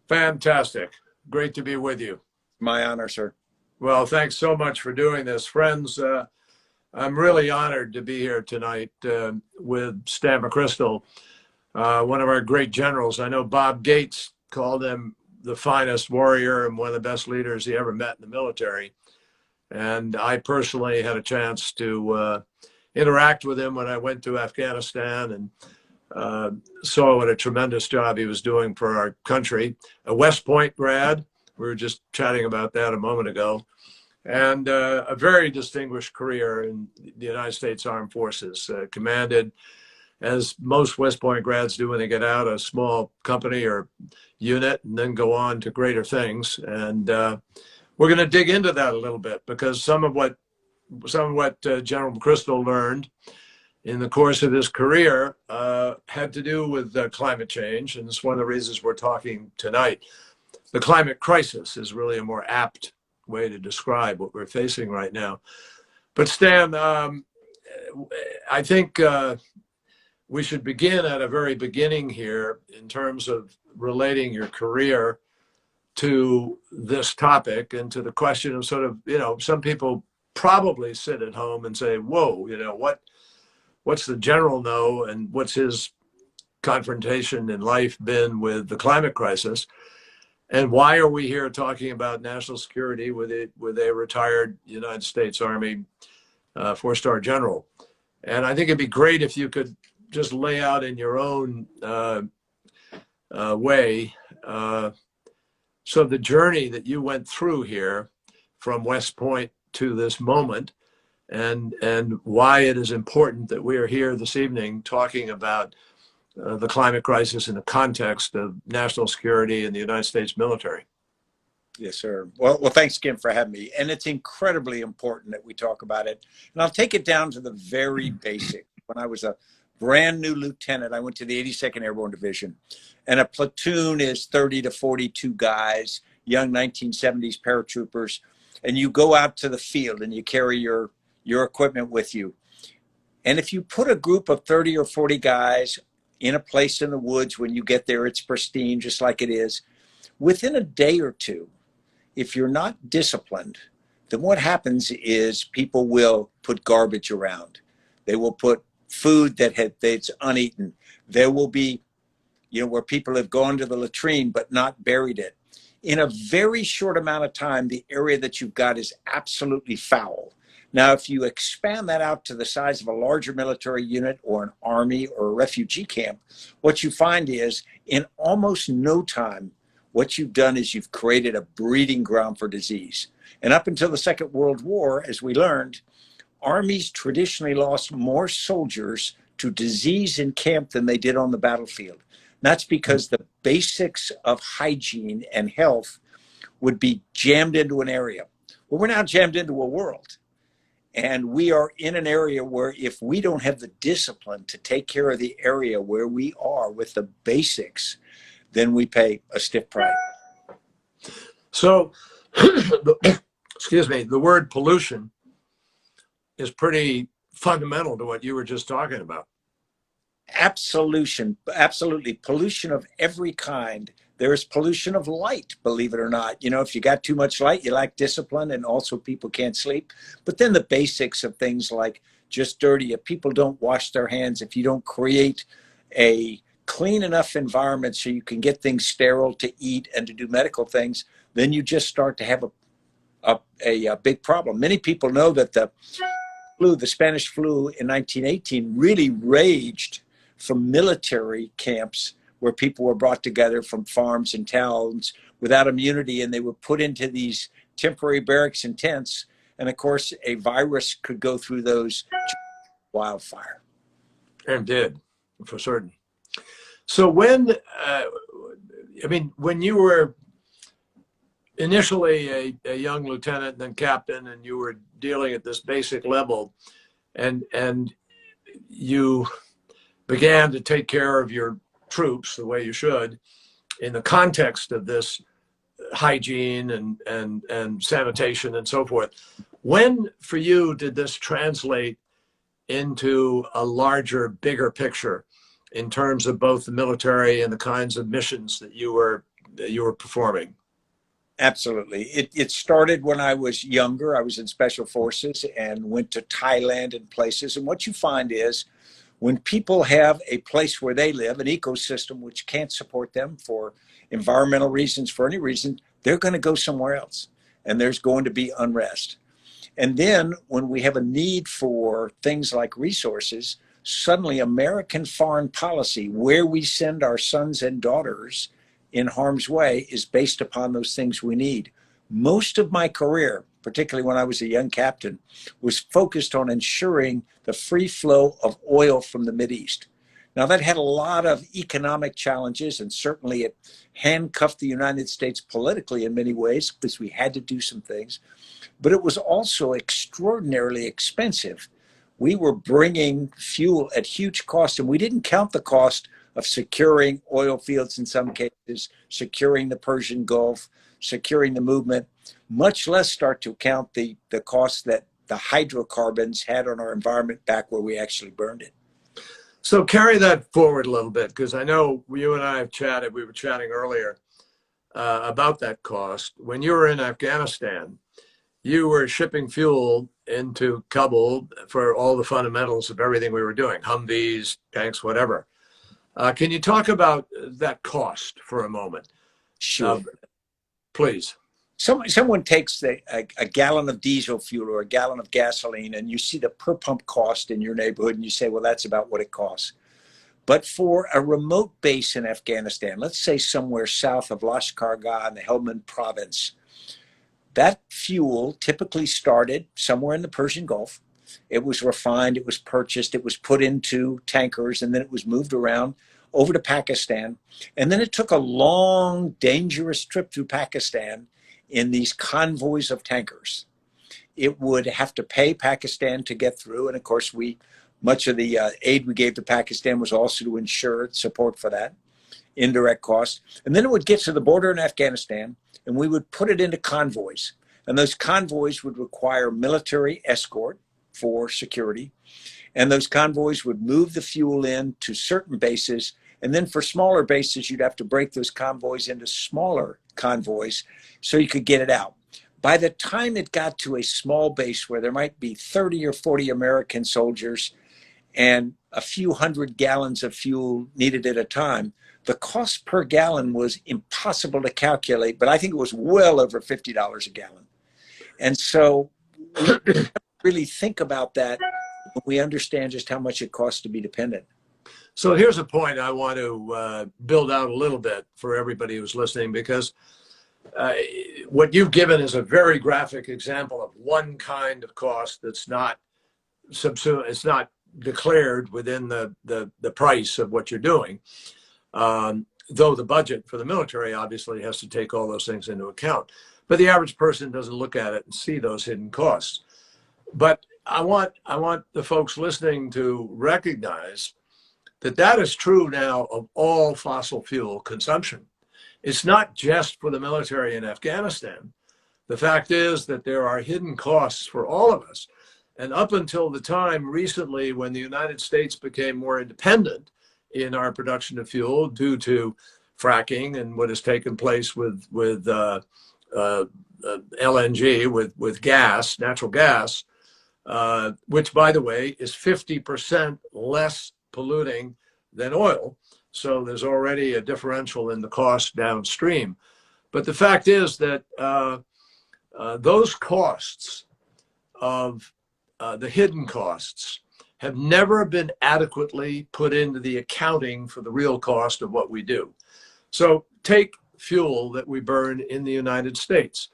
Fantastic. Great to be with you. My honor, sir. Well, thanks so much for doing this. Friends, I'm really honored to be here tonight with Stan McChrystal, one of our great generals. I know Bob Gates called him the finest warrior and one of the best leaders he ever met in the military. And I personally had a chance to interact with him when I went to Afghanistan and saw what a tremendous job he was doing for our country. A West Point grad. We were just chatting about that a moment ago. And a very distinguished career in the United States Armed Forces. Commanded, as most West Point grads do when they get out, a small company or unit and then go on to greater things. And we're going to dig into that a little bit because some of what General McChrystal learned in the course of his career had to do with climate change. And it's one of the reasons we're talking tonight. The climate crisis is really a more apt way to describe what we're facing right now. But Stan, I think we should begin at a very beginning here in terms of relating your career to this topic and to the question of sort of, some people probably sit at home and say, whoa, what's the general know and what's his confrontation in life been with the climate crisis? And why are we here talking about national security with a retired United States Army four-star general? And I think it'd be great if you could just lay out in your own way so the journey that you went through here from West Point to this moment, and why it is important that we are here this evening talking about the climate crisis in the context of national security in the United States military. Yes, sir. Well, thanks again for having me. And it's incredibly important that we talk about it. And I'll take it down to the very basic. When I was a brand new lieutenant, I went to the 82nd Airborne Division, and a platoon is 30 to 42 guys, young 1970s paratroopers, and you go out to the field and you carry your equipment with you. And if you put a group of 30 or 40 guys in a place in the woods, when you get there, it's pristine, just like it is. Within a day or two, if you're not disciplined, then what happens is people will put garbage around. They will put food that's uneaten. There will be, where people have gone to the latrine but not buried it. In a very short amount of time, the area that you've got is absolutely foul. Now, if you expand that out to the size of a larger military unit or an army or a refugee camp, what you find is in almost no time, what you've done is you've created a breeding ground for disease. And up until the Second World War, as we learned, armies traditionally lost more soldiers to disease in camp than they did on the battlefield. And that's because the basics of hygiene and health would be jammed into an area. Well, we're now jammed into a world. And we are in an area where if we don't have the discipline to take care of the area where we are with the basics, then we pay a stiff price. So, excuse me, the word pollution is pretty fundamental to what you were just talking about. Absolutely. Pollution of every kind. There's pollution of light, believe it or not. If you got too much light, you lack discipline, and also people can't sleep. But then the basics of things like just dirty, if people don't wash their hands, if you don't create a clean enough environment so you can get things sterile to eat and to do medical things, then you just start to have a big problem. Many people know that the Spanish flu in 1918 really raged from military camps where people were brought together from farms and towns without immunity, and they were put into these temporary barracks and tents. And of course, a virus could go through those wildfire. And did, for certain. So when you were initially a young lieutenant and then captain, and you were dealing at this basic level, and you began to take care of your troops the way you should in the context of this hygiene and sanitation and so forth. When for you did this translate into a larger, bigger picture in terms of both the military and the kinds of missions that you were you were performing? Absolutely. It started when I was younger. I was in special forces and went to Thailand and places. And what you find is when people have a place where they live, an ecosystem which can't support them for environmental reasons, for any reason, they're going to go somewhere else. And there's going to be unrest. And then when we have a need for things like resources, suddenly American foreign policy, where we send our sons and daughters in harm's way, is based upon those things we need. Most of my career, particularly when I was a young captain, was focused on ensuring the free flow of oil from the Mideast. Now, that had a lot of economic challenges, and certainly it handcuffed the United States politically in many ways because we had to do some things. But it was also extraordinarily expensive. We were bringing fuel at huge cost, and we didn't count the cost of securing oil fields in some cases, securing the Persian Gulf, securing the movement, much less start to count the cost that the hydrocarbons had on our environment back where we actually burned it. So carry that forward a little bit, because I know you and I have chatted, we were chatting earlier about that cost. When you were in Afghanistan, you were shipping fuel into Kabul for all the fundamentals of everything we were doing, Humvees, tanks, whatever. Can you talk about that cost for a moment? Sure. Please. Someone takes a gallon of diesel fuel or a gallon of gasoline, and you see the per pump cost in your neighborhood, and you say, well, that's about what it costs. But for a remote base in Afghanistan, let's say somewhere south of Lashkar-Gah in the Helmand province, that fuel typically started somewhere in the Persian Gulf. It was refined, it was purchased, it was put into tankers, and then it was moved around over to Pakistan. And then it took a long, dangerous trip through Pakistan in these convoys of tankers. It would have to pay Pakistan to get through. And of course, much of the aid we gave to Pakistan was also to ensure support for that, indirect costs. And then it would get to the border in Afghanistan, and we would put it into convoys. And those convoys would require military escort for security. And those convoys would move the fuel in to certain bases. And then for smaller bases, you'd have to break those convoys into smaller convoys so you could get it out. By the time it got to a small base where there might be 30 or 40 American soldiers and a few hundred gallons of fuel needed at a time, the cost per gallon was impossible to calculate, but I think it was well over $50 a gallon. And so we really think about that when we understand just how much it costs to be dependent. So here's a point I want to build out a little bit for everybody who's listening, because what you've given is a very graphic example of one kind of cost that's not it's not declared within the price of what you're doing. Though the budget for the military obviously has to take all those things into account. But the average person doesn't look at it and see those hidden costs. But I want the folks listening to recognize that that is true now of all fossil fuel consumption. It's not just for the military in Afghanistan. The fact is that there are hidden costs for all of us. And up until the time recently when the United States became more independent in our production of fuel due to fracking and what has taken place with LNG, with gas, natural gas, which, by the way, is 50% less polluting than oil. So there's already a differential in the cost downstream. But the fact is that those costs of the hidden costs have never been adequately put into the accounting for the real cost of what we do. So take fuel that we burn in the United States.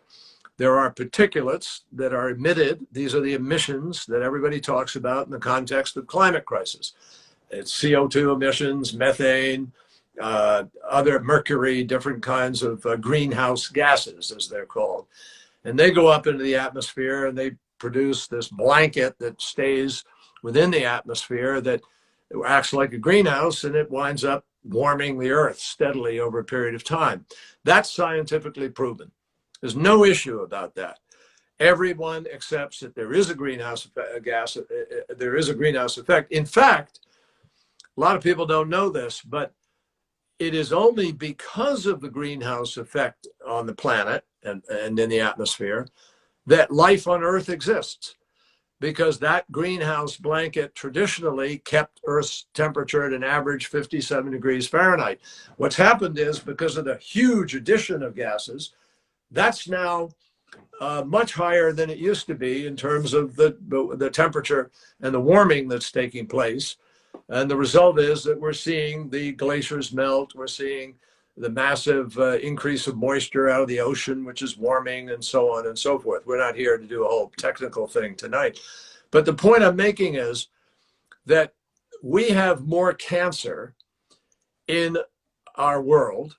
There are particulates that are emitted. These are the emissions that everybody talks about in the context of climate crisis. It's CO2 emissions, methane, other mercury, different kinds of greenhouse gases, as they're called. And they go up into the atmosphere and they produce this blanket that stays within the atmosphere that acts like a greenhouse, and it winds up warming the earth steadily over a period of time. That's scientifically proven. There's no issue about that. Everyone accepts that there is a greenhouse gas, there is a greenhouse effect. In fact, a lot of people don't know this, but it is only because of the greenhouse effect on the planet and in the atmosphere that life on Earth exists, because that greenhouse blanket traditionally kept Earth's temperature at an average 57 degrees Fahrenheit. What's happened is, because of the huge addition of gases, that's now much higher than it used to be in terms of the temperature and the warming that's taking place. And the result is that we're seeing the glaciers melt. We're seeing the massive increase of moisture out of the ocean, which is warming, and so on and so forth. We're not here to do a whole technical thing tonight. But the point I'm making is that we have more cancer in our world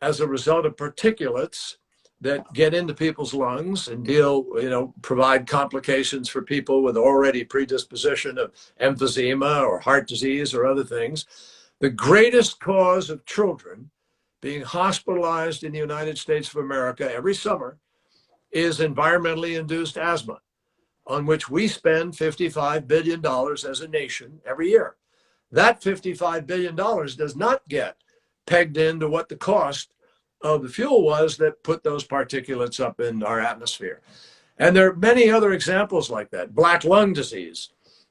as a result of particulates that get into people's lungs and provide complications for people with already predisposition of emphysema or heart disease or other things. The greatest cause of children being hospitalized in the United States of America every summer is environmentally induced asthma, on which we spend $55 billion as a nation every year. That $55 billion does not get pegged into what the cost of the fuel was that put those particulates up in our atmosphere. And there are many other examples like that. Black lung disease,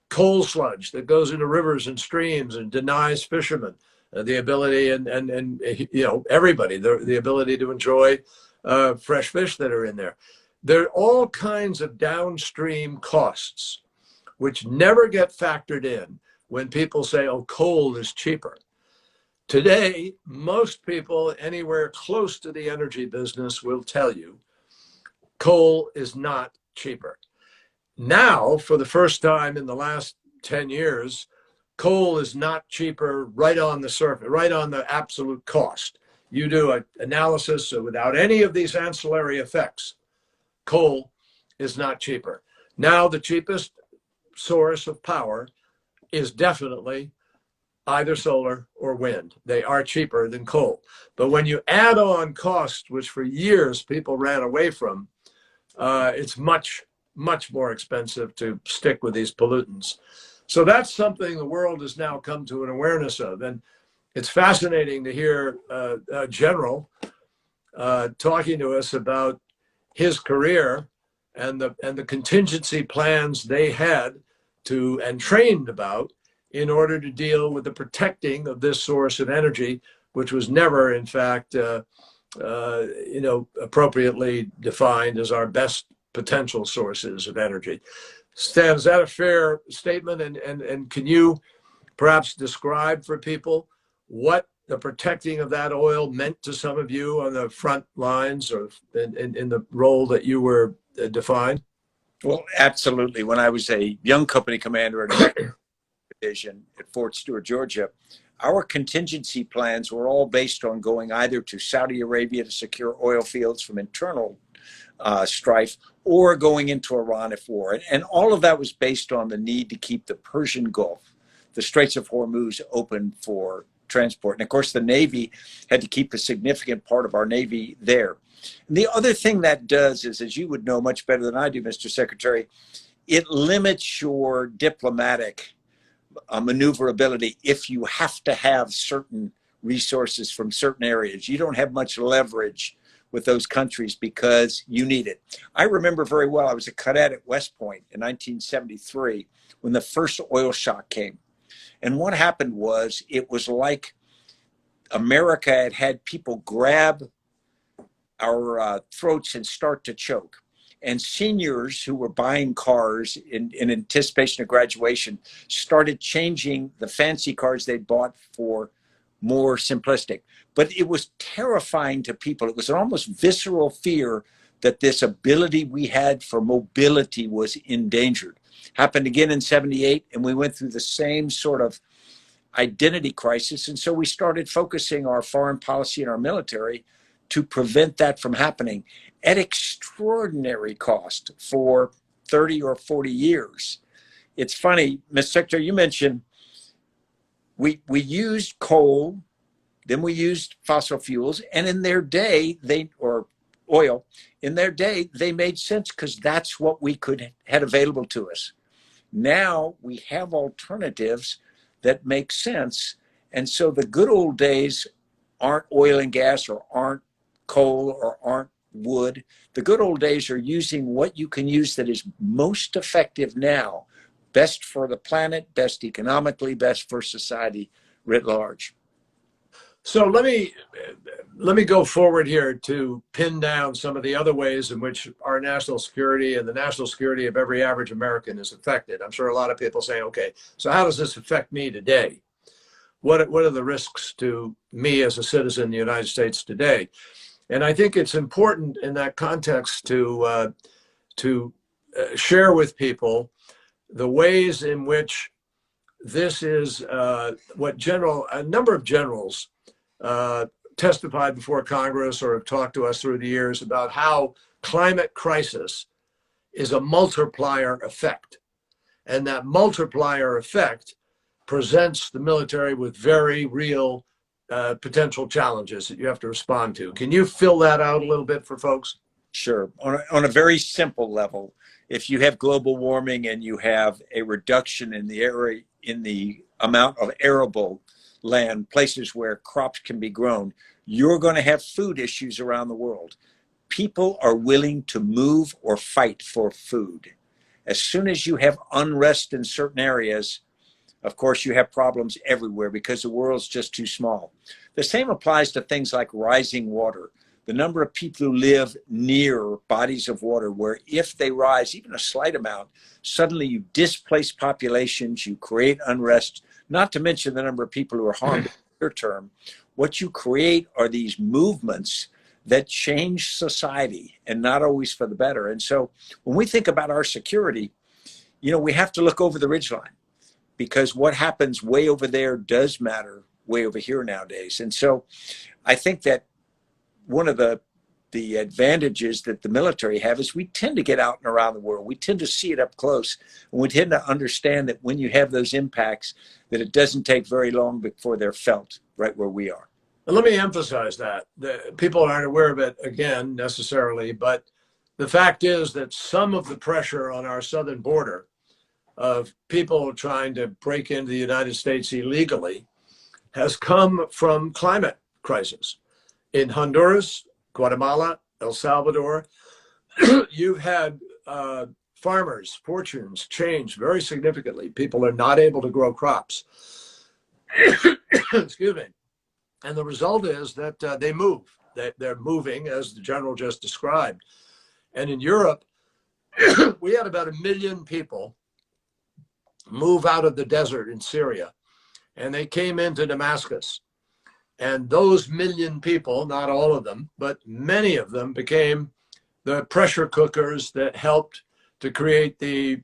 coal sludge that goes into rivers and streams and denies fishermen the ability and everybody the ability to enjoy fresh fish that are in there. There are all kinds of downstream costs which never get factored in when people say, oh, coal is cheaper. Today, most people anywhere close to the energy business will tell you coal is not cheaper. Now, for the first time in the last 10 years, coal is not cheaper right on the surface, right on the absolute cost. You do an analysis without any of these ancillary effects, coal is not cheaper. Now, the cheapest source of power is definitely either solar or wind. They are cheaper than coal. But when you add on costs, which for years people ran away from, it's much, much more expensive to stick with these pollutants. So that's something the world has now come to an awareness of. And it's fascinating to hear a general talking to us about his career and the contingency plans they had to and trained about in order to deal with the protecting of this source of energy, which was never, in fact, appropriately defined as our best potential sources of energy. Stan, is that a fair statement? And can you perhaps describe for people what the protecting of that oil meant to some of you on the front lines or in the role that you were defined? Well, absolutely. When I was a young company commander at a division at Fort Stewart, Georgia, our contingency plans were all based on going either to Saudi Arabia to secure oil fields from internal strife or going into Iran if war. And all of that was based on the need to keep the Persian Gulf, the Straits of Hormuz, open for transport. And of course, the Navy had to keep a significant part of our Navy there. And the other thing that does is, as you would know much better than I do, Mr. Secretary, it limits your diplomatic maneuverability if you have to have certain resources from certain areas. You don't have much leverage with those countries because you need it. I remember very well, I was a cadet at West Point in 1973 when the first oil shock came. And what happened was, it was like America had had people grab our throats and start to choke. And seniors who were buying cars in anticipation of graduation started changing the fancy cars they'd bought for more simplistic. But it was terrifying to people. It was an almost visceral fear that this ability we had for mobility was endangered. Happened again in 78, and we went through the same sort of identity crisis. And so we started focusing our foreign policy and our military to prevent that from happening at extraordinary cost for 30 or 40 years. It's funny, Mr. Secretary, you mentioned we used coal, then we used fossil fuels, and in their day, or oil, in their day, they made sense because that's what we had available to us. Now we have alternatives that make sense. And so the good old days aren't oil and gas or aren't coal or aren't wood. The good old days are using what you can use that is most effective now, best for the planet, best economically, best for society writ large. So let me go forward here to pin down some of the other ways in which our national security and the national security of every average American is affected. I'm sure a lot of people say, okay, so how does this affect me today? What are the risks to me as a citizen in the United States today? And I think it's important in that context to share with people the ways in which this is what a number of generals testified before Congress or have talked to us through the years about how climate crisis is a multiplier effect. And that multiplier effect presents the military with very real potential challenges that you have to respond to. Can you fill that out a little bit for folks? Sure. On a very simple level, if you have global warming and you have a reduction in the area, in the amount of arable land, places where crops can be grown, you're going to have food issues around the world. People are willing to move or fight for food. As soon as you have unrest in certain areas, of course, you have problems everywhere because the world's just too small. The same applies to things like rising water. The number of people who live near bodies of water where if they rise even a slight amount, suddenly you displace populations, you create unrest, not to mention the number of people who are harmed in the short term. What you create are these movements that change society and not always for the better. And so when we think about our security, we have to look over the ridgeline because what happens way over there does matter way over here nowadays. And so I think that one of the advantages that the military have is we tend to get out and around the world. We tend to see it up close. And we tend to understand that when you have those impacts, that it doesn't take very long before they're felt right where we are. And let me emphasize that. People aren't aware of it, again, necessarily, but the fact is that some of the pressure on our southern border of people trying to break into the United States illegally has come from climate crisis. In Honduras, Guatemala, El Salvador, you've had farmers' fortunes change very significantly. People are not able to grow crops. Excuse me. And the result is that they move. They're moving, as the general just described. And in Europe, we had about 1 million people move out of the desert in Syria, and they came into Damascus. And those 1 million people, not all of them, but many of them became the pressure cookers that helped to create the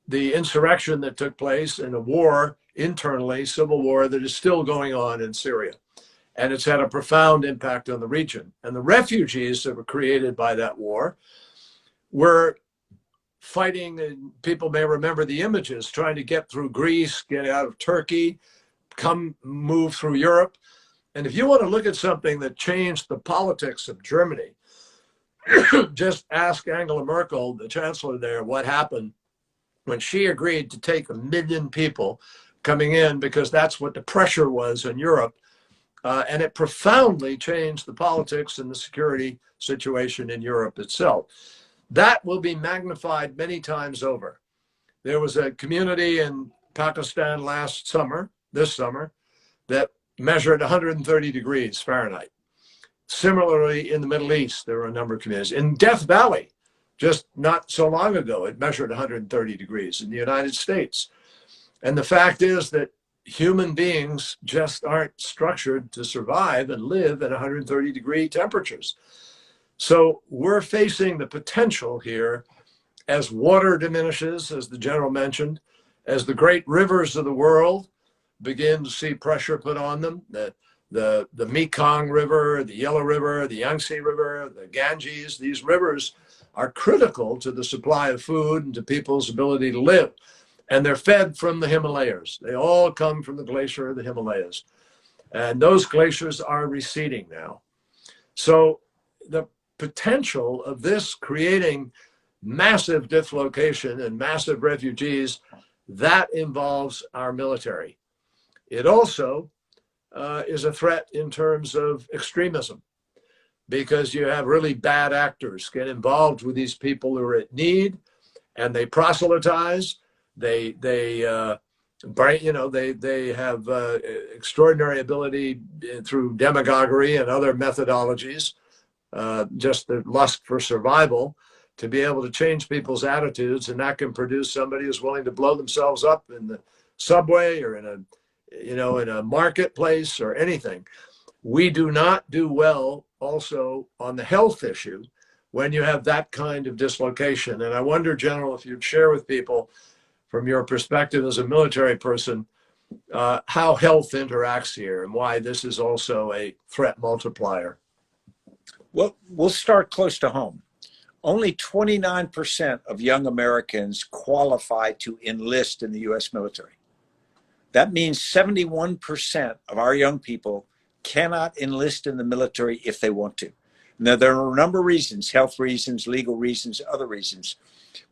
insurrection that took place in a war internally, civil war that is still going on in Syria. And it's had a profound impact on the region. And the refugees that were created by that war were fighting, and people may remember the images, trying to get through Greece, get out of Turkey, move through Europe. And if you want to look at something that changed the politics of Germany, just ask Angela Merkel, the chancellor there, what happened when she agreed to take 1 million people coming in, because that's what the pressure was in Europe. And it profoundly changed the politics and the security situation in Europe itself. That will be magnified many times over. There was a community in Pakistan this summer, that measured 130 degrees Fahrenheit. Similarly, in the Middle East, there were a number of communities. In Death Valley, just not so long ago, it measured 130 degrees in the United States. And the fact is that human beings just aren't structured to survive and live at 130-degree temperatures. So we're facing the potential here as water diminishes, as the general mentioned, as the great rivers of the world begin to see pressure put on them, the Mekong River, the Yellow River, the Yangtze River, the Ganges. These rivers are critical to the supply of food and to people's ability to live. And they're fed from the Himalayas. They all come from the glacier of the Himalayas. And those glaciers are receding now. So the potential of this creating massive dislocation and massive refugees, that involves our military. It also is a threat in terms of extremism, because you have really bad actors get involved with these people who are at need, and they proselytize. They have extraordinary ability through demagoguery and other methodologies, just the lust for survival, to be able to change people's attitudes, and that can produce somebody who's willing to blow themselves up in the subway or in a marketplace or anything. We do not do well also on the health issue when you have that kind of dislocation. And I wonder, General, if you'd share with people, from your perspective as a military person, how health interacts here and why this is also a threat multiplier. Well, we'll start close to home. Only 29% of young Americans qualify to enlist in the U.S. military. That means 71% of our young people cannot enlist in the military if they want to. Now, there are a number of reasons: health reasons, legal reasons, other reasons.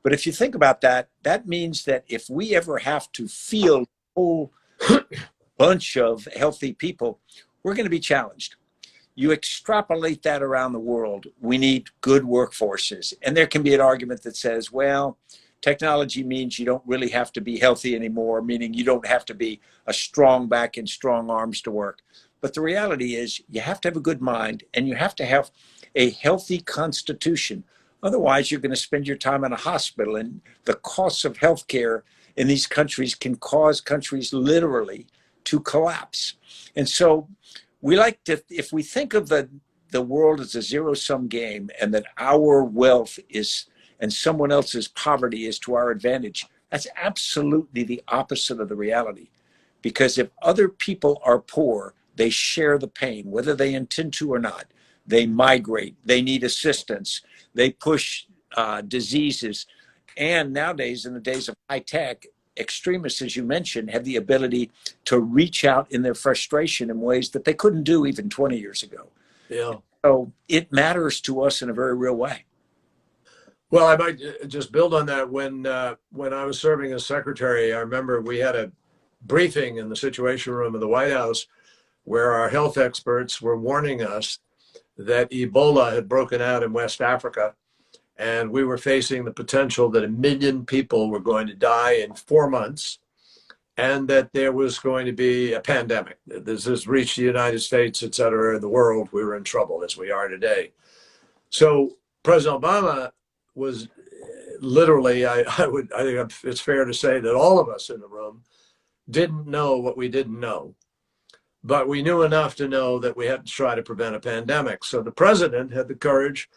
But if you think about that, that means that if we ever have to field a whole bunch of healthy people, we're going to be challenged. You extrapolate that around the world, we need good workforces. And there can be an argument that says, well, technology means you don't really have to be healthy anymore, meaning you don't have to be a strong back and strong arms to work. But the reality is you have to have a good mind, and you have to have a healthy constitution. Otherwise, you're going to spend your time in a hospital, and the costs of healthcare in these countries can cause countries literally to collapse. And so we like to, if we think of the world as a zero-sum game, and that our wealth is and someone else's poverty is to our advantage, that's absolutely the opposite of the reality. Because if other people are poor, they share the pain, whether they intend to or not. They migrate, they need assistance, they push diseases. And nowadays, in the days of high tech, extremists, as you mentioned, have the ability to reach out in their frustration in ways that they couldn't do even 20 years ago. Yeah. So it matters to us in a very real way. Well, I might just build on that. When I was serving as secretary, I remember we had a briefing in the Situation Room of the White House where our health experts were warning us that Ebola had broken out in West Africa, and we were facing the potential that 1 million people were going to die in 4 months, and that there was going to be a pandemic. This has reached the United States, et cetera, the world. We were in trouble, as we are today. So President Obama was literally, I think it's fair to say that all of us in the room didn't know what we didn't know. But we knew enough to know that we had to try to prevent a pandemic. So the president had the courage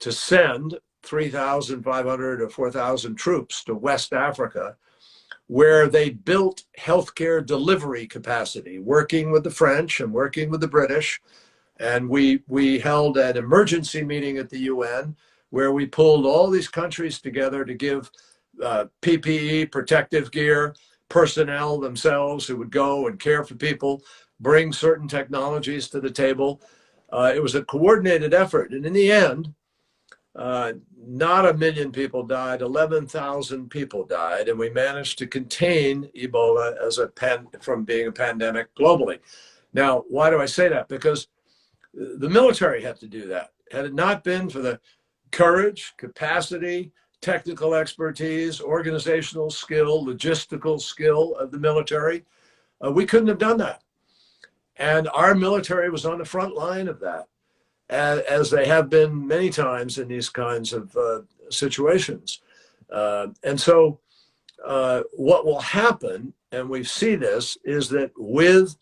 to send 3,500 or 4,000 troops to West Africa, where they built healthcare delivery capacity, working with the French and working with the British. And we held an emergency meeting at the UN where we pulled all these countries together to give PPE, protective gear, personnel themselves who would go and care for people, bring certain technologies to the table. It was a coordinated effort. And in the end, not 1 million people died, 11,000 people died. And we managed to contain Ebola as from being a pandemic globally. Now, why do I say that? Because the military had to do that. Had it not been for the courage, capacity, technical expertise, organizational skill, logistical skill of the military, we couldn't have done that. And our military was on the front line of that, as they have been many times in these kinds of situations. And so what will happen, and we see this, is that with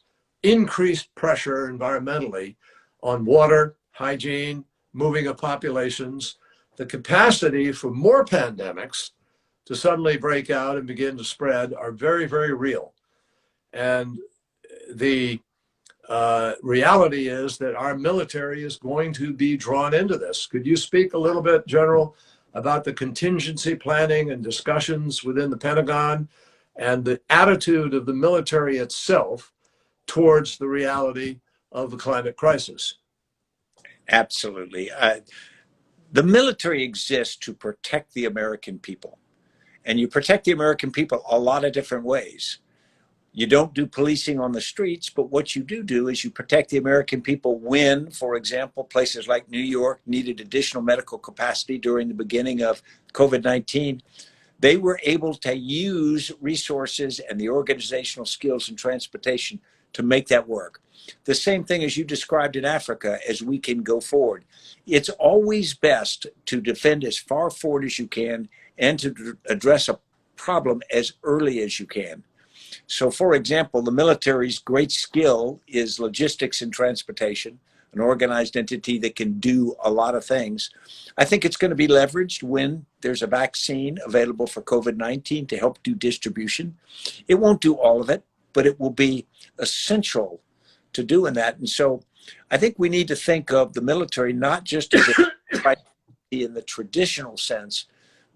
increased pressure environmentally on water, hygiene, moving of populations, the capacity for more pandemics to suddenly break out and begin to spread are very, very real. And the reality is that our military is going to be drawn into this. Could you speak a little bit, General, about the contingency planning and discussions within the Pentagon and the attitude of the military itself towards the reality of the climate crisis? Absolutely. The military exists to protect the American people. And you protect the American people a lot of different ways. You don't do policing on the streets, but what you do is you protect the American people when, for example, places like New York needed additional medical capacity during the beginning of COVID-19. They were able to use resources and the organizational skills and transportation to make that work. The same thing as you described in Africa as we can go forward. It's always best to defend as far forward as you can and to address a problem as early as you can. So, for example, the military's great skill is logistics and transportation, an organized entity that can do a lot of things. I think it's going to be leveraged when there's a vaccine available for COVID-19 to help do distribution. It won't do all of it, but it will be essential to doing that. And so I think we need to think of the military not just as a in the traditional sense,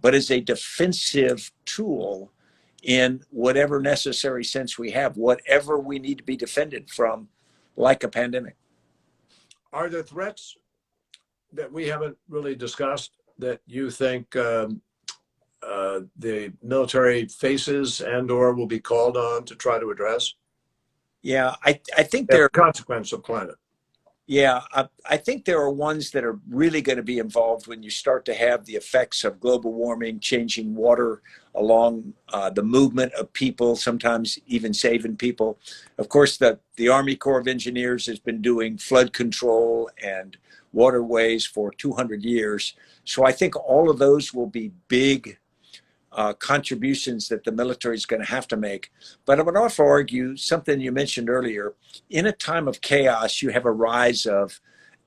but as a defensive tool in whatever necessary sense we have, whatever we need to be defended from, like a pandemic. Are there threats that we haven't really discussed that you think the military faces and/or will be called on to try to address? Yeah, I think As there a consequence of climate. Yeah, I think there are ones that are really going to be involved when you start to have the effects of global warming, changing water along the movement of people, sometimes even saving people. Of course, the Army Corps of Engineers has been doing flood control and waterways for 200 years. So I think all of those will be big contributions that the military is going to have to make. But I would also argue something you mentioned earlier. In a time of chaos, you have a rise of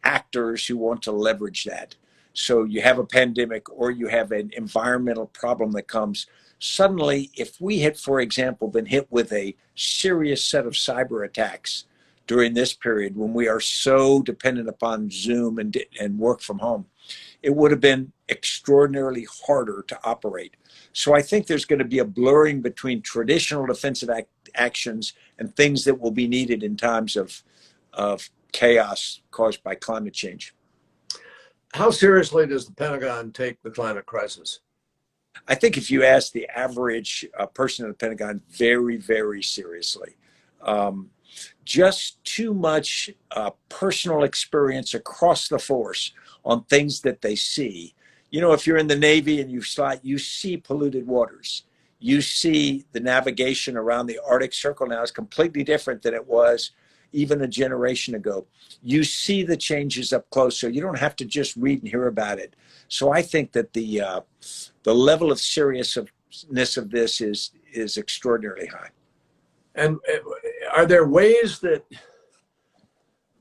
actors who want to leverage that. So you have a pandemic or you have an environmental problem that comes. Suddenly, if we had, for example, been hit with a serious set of cyber attacks during this period when we are so dependent upon Zoom and work from home, it would have been extraordinarily harder to operate. So I think there's going to be a blurring between traditional defensive actions and things that will be needed in times of chaos caused by climate change. How seriously does the Pentagon take the climate crisis? I think if you ask the average person in the Pentagon, very, very seriously. Just too much personal experience across the force on things that they see. You know, if you're in the Navy and you see polluted waters, you see the navigation around the Arctic Circle now is completely different than it was even a generation ago. You see the changes up close, so you don't have to just read and hear about it. So I think that the level of seriousness of this is extraordinarily high. And are there ways that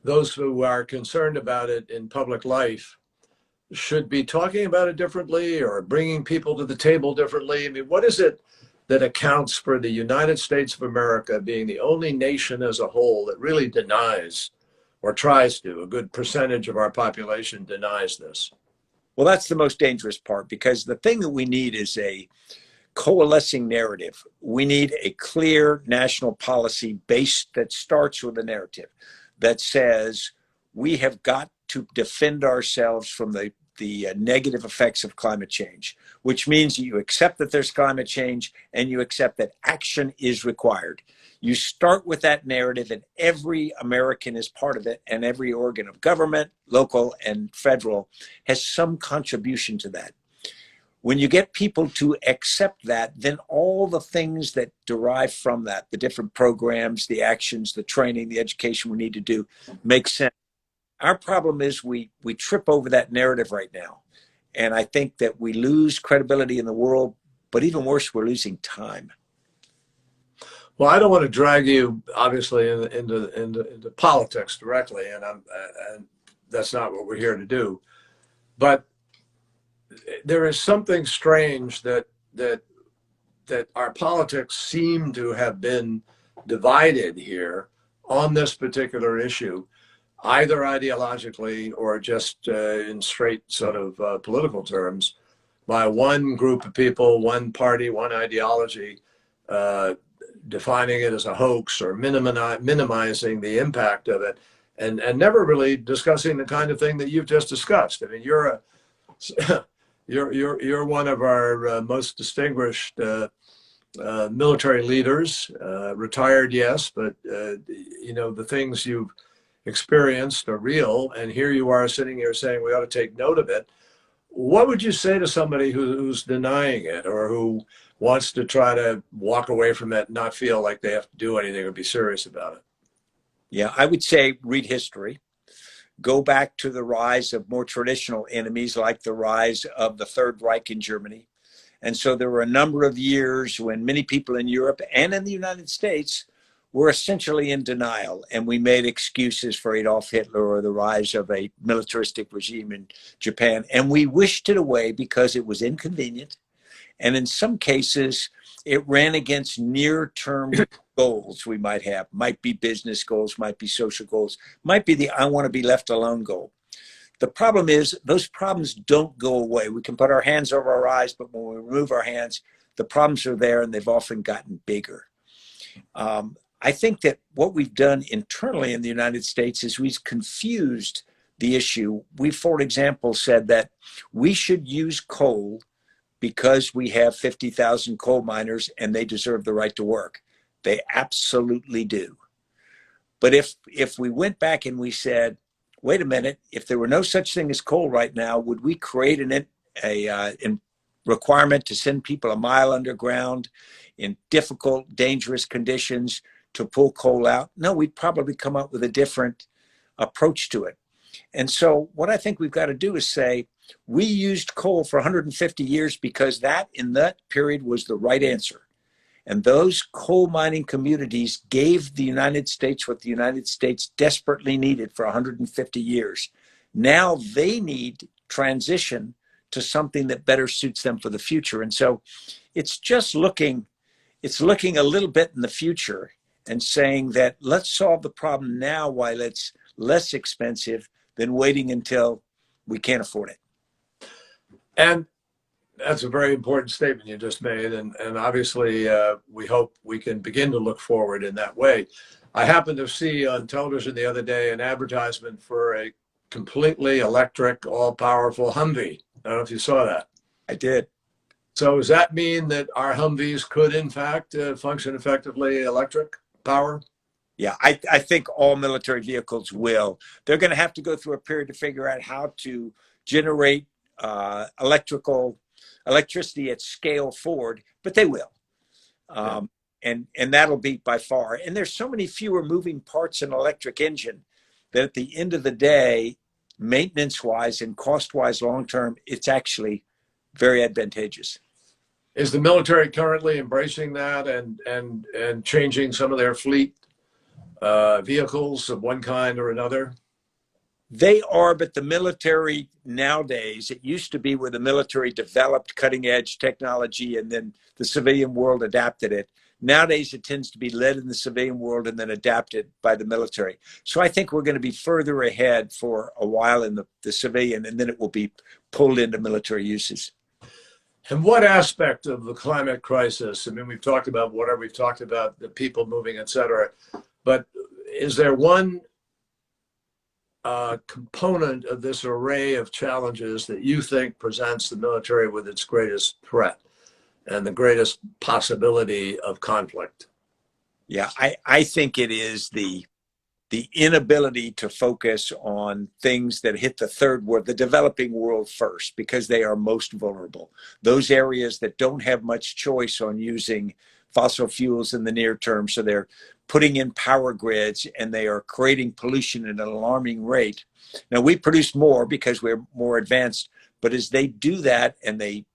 those who are concerned about it in public life should be talking about it differently or bringing people to the table differently? I mean, what is it that accounts for the United States of America being the only nation as a whole that really denies or tries to? A good percentage of our population denies this. Well, that's the most dangerous part, because the thing that we need is a coalescing narrative. We need a clear national policy base that starts with a narrative that says we have got to defend ourselves from the negative effects of climate change, which means you accept that there's climate change and you accept that action is required. You start with that narrative, and every American is part of it, and every organ of government, local and federal, has some contribution to that. When you get people to accept that, then all the things that derive from that, the different programs, the actions, the training, the education we need to do, make sense. Our problem is we trip over that narrative right now. And I think that we lose credibility in the world, but even worse, we're losing time. Well, I don't want to drag you, obviously, into politics directly, and that's not what we're here to do. But there is something strange that our politics seem to have been divided here on this particular issue, either ideologically or just in straight sort of political terms, by one group of people, one party, one ideology, defining it as a hoax or minimizing the impact of it, and never really discussing the kind of thing that you've just discussed. I mean, you're one of our most distinguished military leaders, retired, yes, but the things you've experienced are real, and here you are sitting here saying we ought to take note of it. What would you say to somebody who's denying it or who wants to try to walk away from it and not feel like they have to do anything or be serious about it? Yeah, I would say read history. Go back to the rise of more traditional enemies like the rise of the Third Reich in Germany. And so there were a number of years when many people in Europe and in the United States were essentially in denial. And we made excuses for Adolf Hitler or the rise of a militaristic regime in Japan. And we wished it away because it was inconvenient. And in some cases, it ran against near-term goals we might have. Might be business goals, might be social goals, might be the I want to be left alone goal. The problem is those problems don't go away. We can put our hands over our eyes, but when we remove our hands, the problems are there and they've often gotten bigger. I think that what we've done internally in the United States is we've confused the issue. We, for example, said that we should use coal because we have 50,000 coal miners and they deserve the right to work. They absolutely do. But if we went back and we said, wait a minute, if there were no such thing as coal right now, would we create a requirement to send people a mile underground in difficult, dangerous conditions to pull coal out? No, we'd probably come up with a different approach to it. And so what I think we've got to do is say, we used coal for 150 years because that in that period was the right answer. And those coal mining communities gave the United States what the United States desperately needed for 150 years. Now they need transition to something that better suits them for the future. And so it's just looking a little bit in the future and saying that let's solve the problem now while it's less expensive than waiting until we can't afford it. And that's a very important statement you just made. And obviously, we hope we can begin to look forward in that way. I happened to see on television the other day an advertisement for a completely electric, all-powerful Humvee. I don't know if you saw that. I did. So does that mean that our Humvees could, in fact, function effectively electric power? Yeah, I think all military vehicles will. They're going to have to go through a period to figure out how to generate electricity at scale forward, but they will. And that'll be by far. And there's so many fewer moving parts in an electric engine that at the end of the day, maintenance-wise and cost-wise long-term, it's actually very advantageous. Is the military currently embracing that and changing some of their fleet vehicles of one kind or another? They are, but the military nowadays, it used to be where the military developed cutting edge technology and then the civilian world adapted it. Nowadays, it tends to be led in the civilian world and then adapted by the military. So I think we're going to be further ahead for a while in the civilian, and then it will be pulled into military uses. And what aspect of the climate crisis, I mean, we've talked about water, we've talked about the people moving, et cetera, but is there one component of this array of challenges that you think presents the military with its greatest threat and the greatest possibility of conflict? Yeah, I think it is the inability to focus on things that hit the third world, the developing world first, because they are most vulnerable. Those areas that don't have much choice on using fossil fuels in the near term, so they're putting in power grids and they are creating pollution at an alarming rate. Now, we produce more because we're more advanced, but as they do that and they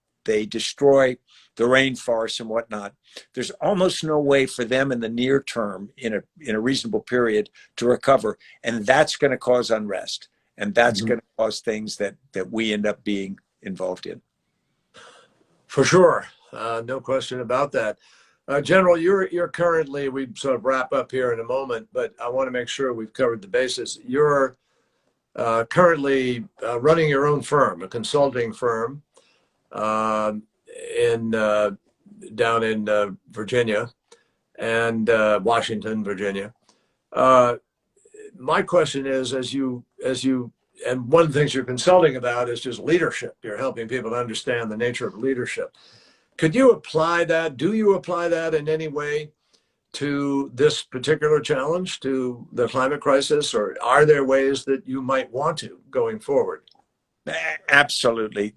destroy the rainforests and whatnot, there's almost no way for them in the near term, in a reasonable period, to recover. And that's going to cause unrest. And that's going to cause things that we end up being involved in. For sure. No question about that. General, you're currently, we sort of wrap up here in a moment, but I want to make sure we've covered the bases. You're currently running your own firm, a consulting firm down in Virginia and Washington, Virginia. My question is, as you, and one of the things you're consulting about is just leadership. You're helping people to understand the nature of leadership. Could you apply that? Do you apply that in any way to this particular challenge, to the climate crisis, or are there ways that you might want to going forward? Absolutely.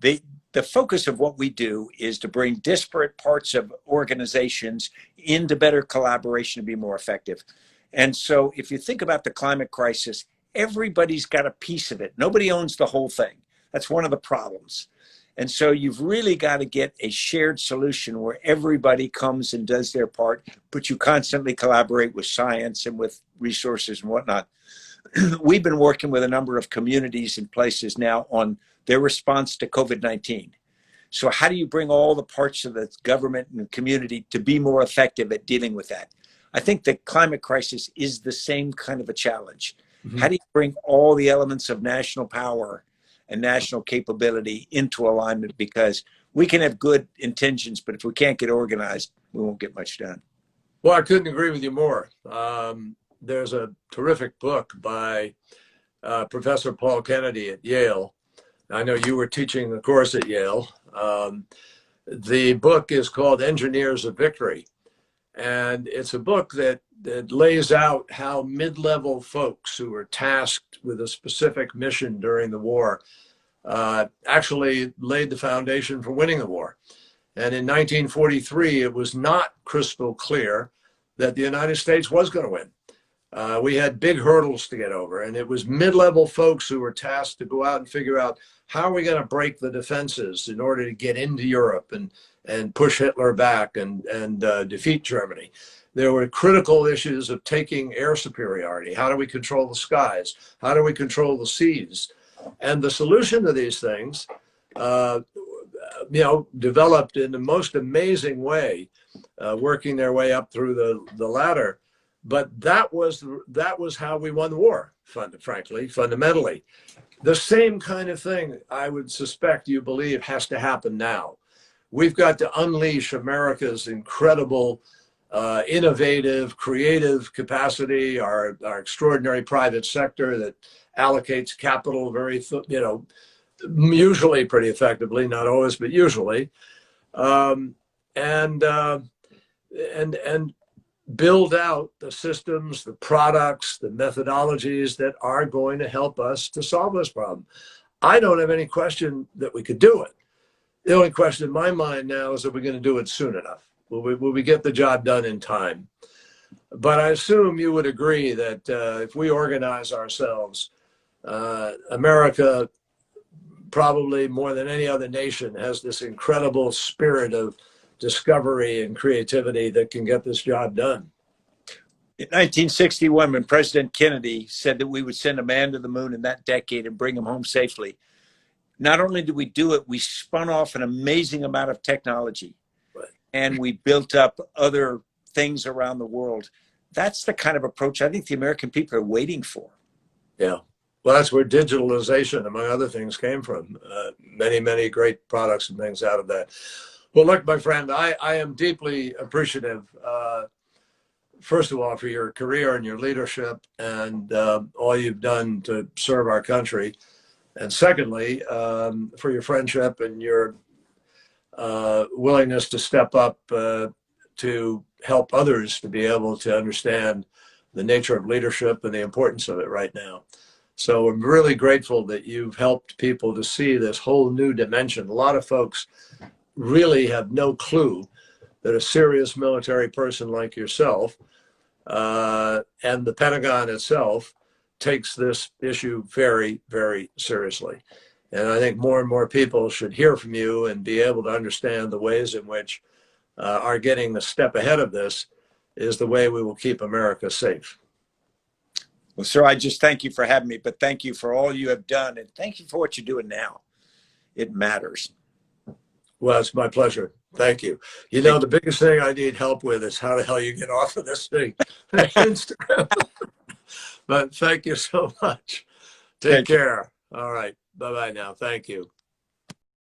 The focus of what we do is to bring disparate parts of organizations into better collaboration to be more effective. And so if you think about the climate crisis, everybody's got a piece of it. Nobody owns the whole thing. That's one of the problems. And so you've really got to get a shared solution where everybody comes and does their part, but you constantly collaborate with science and with resources and whatnot. We've been working with a number of communities and places now on their response to COVID-19. So how do you bring all the parts of the government and community to be more effective at dealing with that? I think the climate crisis is the same kind of a challenge. Mm-hmm. How do you bring all the elements of national power and national capability into alignment? Because we can have good intentions, but if we can't get organized, we won't get much done. Well, I couldn't agree with you more. There's a terrific book by Professor Paul Kennedy at Yale. I know you were teaching a course at Yale. The book is called Engineers of Victory. And it's a book that lays out how mid-level folks who were tasked with a specific mission during the war actually laid the foundation for winning the war. And in 1943, it was not crystal clear that the United States was going to win. We had big hurdles to get over, and it was mid-level folks who were tasked to go out and figure out how are we going to break the defenses in order to get into Europe and push Hitler back and defeat Germany. There were critical issues of taking air superiority. How do we control the skies? How do we control the seas? And the solution to these things, developed in the most amazing way, working their way up through the ladder. But that was how we won the war, fundamentally. The same kind of thing, I would suspect you believe, has to happen now. We've got to unleash America's incredible, innovative, creative capacity, our extraordinary private sector that allocates capital usually pretty effectively, not always, but usually, and build out the systems, the products, the methodologies that are going to help us to solve this problem. I don't have any question that we could do it. The only question in my mind now is, are we going to do it soon enough? Will we get the job done in time? But I assume you would agree that if we organize ourselves, America, probably more than any other nation, has this incredible spirit of discovery and creativity that can get this job done. In 1961, when President Kennedy said that we would send a man to the moon in that decade and bring him home safely, not only did we do it, we spun off an amazing amount of technology, right, and we built up other things around the world. That's the kind of approach I think the American people are waiting for. Yeah. Well, that's where digitalization, among other things, came from. Many, many great products and things out of that. Well, look, my friend, I am deeply appreciative, first of all, for your career and your leadership and all you've done to serve our country. And secondly, for your friendship and your willingness to step up to help others to be able to understand the nature of leadership and the importance of it right now. So I'm really grateful that you've helped people to see this whole new dimension. A lot of folks really have no clue that a serious military person like yourself and the Pentagon itself takes this issue very, very seriously. And I think more and more people should hear from you and be able to understand the ways in which our getting a step ahead of this is the way we will keep America safe. Well, sir, I just thank you for having me, but thank you for all you have done, and thank you for what you're doing now. It matters. Well, it's my pleasure. Thank you. You know, the biggest thing I need help with is how the hell you get off of this thing, Instagram. But thank you so much. Take care. All right. Bye-bye now. Thank you.